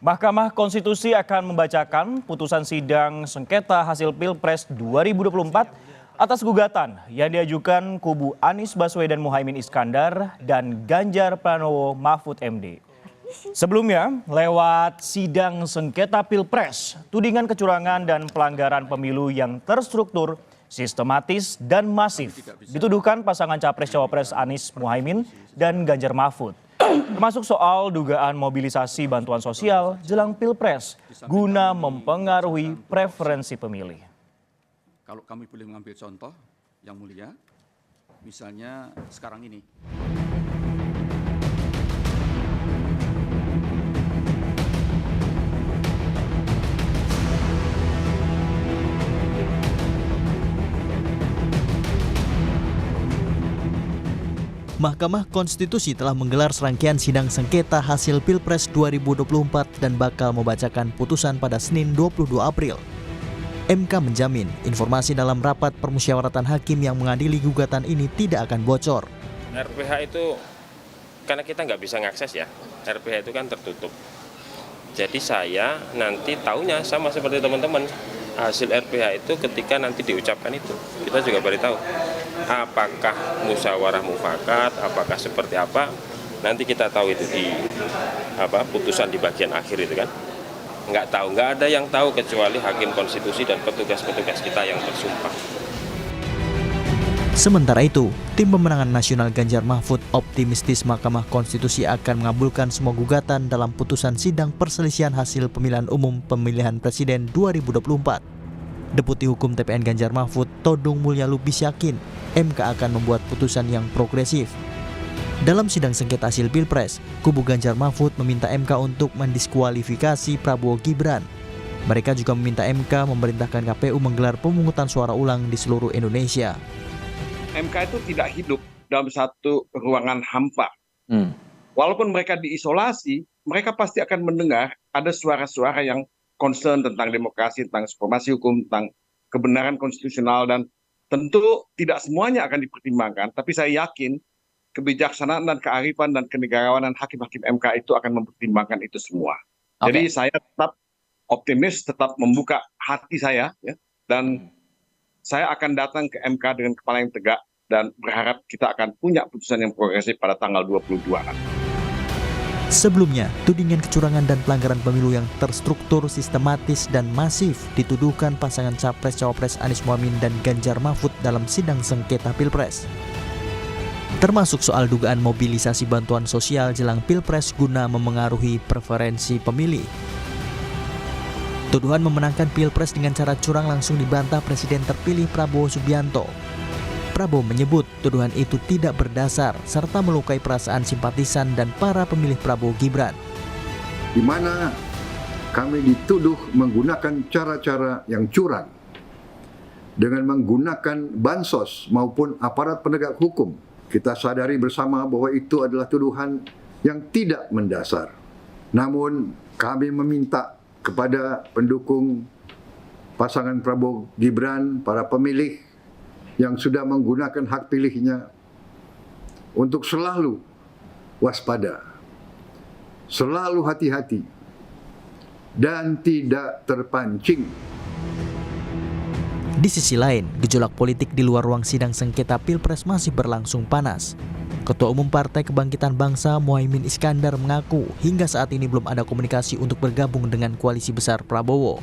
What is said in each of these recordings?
Mahkamah Konstitusi akan membacakan putusan sidang sengketa hasil Pilpres 2024 atas gugatan yang diajukan kubu Anies Baswedan Muhaimin Iskandar dan Ganjar Pranowo Mahfud MD. Sebelumnya, lewat sidang sengketa Pilpres, tudingan kecurangan dan pelanggaran pemilu yang terstruktur, sistematis dan masif dituduhkan pasangan Capres-Cawapres Anies Muhaimin dan Ganjar Mahfud. Termasuk soal dugaan mobilisasi bantuan sosial jelang Pilpres guna mempengaruhi preferensi pemilih. Kalau kami boleh mengambil contoh yang mulia, misalnya sekarang ini. Mahkamah Konstitusi telah menggelar serangkaian sidang sengketa hasil Pilpres 2024 dan bakal membacakan putusan pada Senin 22 April. MK menjamin informasi dalam rapat permusyawaratan hakim yang mengadili gugatan ini tidak akan bocor. RPH itu, karena kita nggak bisa ngakses ya, RPH itu kan tertutup. Jadi saya nanti taunya sama seperti teman-teman, hasil RPH itu ketika nanti diucapkan itu, kita juga baru tahu. Apakah musyawarah mufakat, apakah seperti apa, nanti kita tahu itu di putusan di bagian akhir itu kan. Nggak tahu, nggak ada yang tahu kecuali hakim konstitusi dan petugas-petugas kita yang bersumpah. Sementara itu, tim pemenangan nasional Ganjar Mahfud optimistis Mahkamah Konstitusi akan mengabulkan semua gugatan dalam putusan sidang perselisihan hasil pemilihan umum pemilihan presiden 2024. Deputi Hukum TPN Ganjar Mahfud, Todung Mulya Lubis yakin MK akan membuat putusan yang progresif. Dalam sidang sengketa hasil Pilpres, kubu Ganjar Mahfud meminta MK untuk mendiskualifikasi Prabowo Gibran. Mereka juga meminta MK memerintahkan KPU menggelar pemungutan suara ulang di seluruh Indonesia. MK itu tidak hidup dalam satu ruangan hampa. Walaupun mereka diisolasi, mereka pasti akan mendengar ada suara-suara yang concern tentang demokrasi, tentang supremasi hukum, tentang kebenaran konstitusional, dan tentu tidak semuanya akan dipertimbangkan. Tapi saya yakin kebijaksanaan dan kearifan dan kenegarawanan hakim-hakim MK itu akan mempertimbangkan itu semua. Jadi saya tetap optimis, tetap membuka hati saya, ya, dan saya akan datang ke MK dengan kepala yang tegak dan berharap kita akan punya putusan yang progresif pada tanggal 22. Sebelumnya, tudingan kecurangan dan pelanggaran pemilu yang terstruktur, sistematis, dan masif dituduhkan pasangan Capres-Cawapres Anies Muhaimin dan Ganjar Mahfud dalam sidang sengketa Pilpres. Termasuk soal dugaan mobilisasi bantuan sosial jelang Pilpres guna memengaruhi preferensi pemilih. Tuduhan memenangkan Pilpres dengan cara curang langsung dibantah Presiden terpilih Prabowo Subianto. Prabowo menyebut tuduhan itu tidak berdasar serta melukai perasaan simpatisan dan para pemilih Prabowo Gibran. Di mana kami dituduh menggunakan cara-cara yang curang dengan menggunakan bansos maupun aparat penegak hukum. Kita sadari bersama bahwa itu adalah tuduhan yang tidak mendasar. Namun kami meminta kepada pendukung pasangan Prabowo Gibran, para pemilih yang sudah menggunakan hak pilihnya untuk selalu waspada, selalu hati-hati, dan tidak terpancing. Di sisi lain, gejolak politik di luar ruang sidang sengketa Pilpres masih berlangsung panas. Ketua Umum Partai Kebangkitan Bangsa Muhaimin Iskandar mengaku hingga saat ini belum ada komunikasi untuk bergabung dengan koalisi besar Prabowo.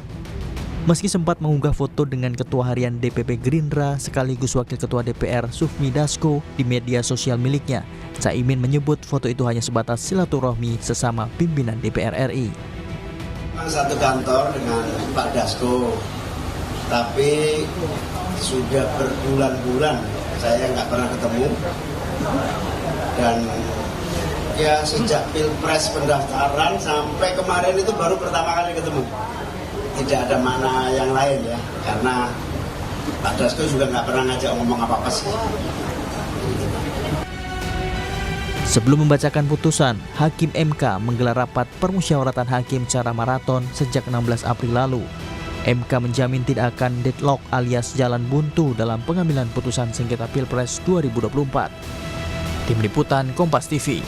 Meski sempat mengunggah foto dengan Ketua Harian DPP Gerindra sekaligus Wakil Ketua DPR Sufmi Dasko di media sosial miliknya, Caimin menyebut foto itu hanya sebatas silaturahmi sesama pimpinan DPR RI. Satu kantor dengan Pak Dasko, tapi sudah berbulan-bulan saya nggak pernah ketemu. Dan ya sejak Pilpres pendaftaran sampai kemarin itu baru pertama kali ketemu. Tidak ada makna yang lain ya, karena Pak Dasko juga nggak pernah ngajak ngomong apa-apa sih. Sebelum membacakan putusan, Hakim MK menggelar rapat permusyawaratan hakim secara maraton sejak 16 April lalu. MK menjamin tidak akan deadlock alias jalan buntu dalam pengambilan putusan sengketa Pilpres 2024. Tim Liputan Kompas TV.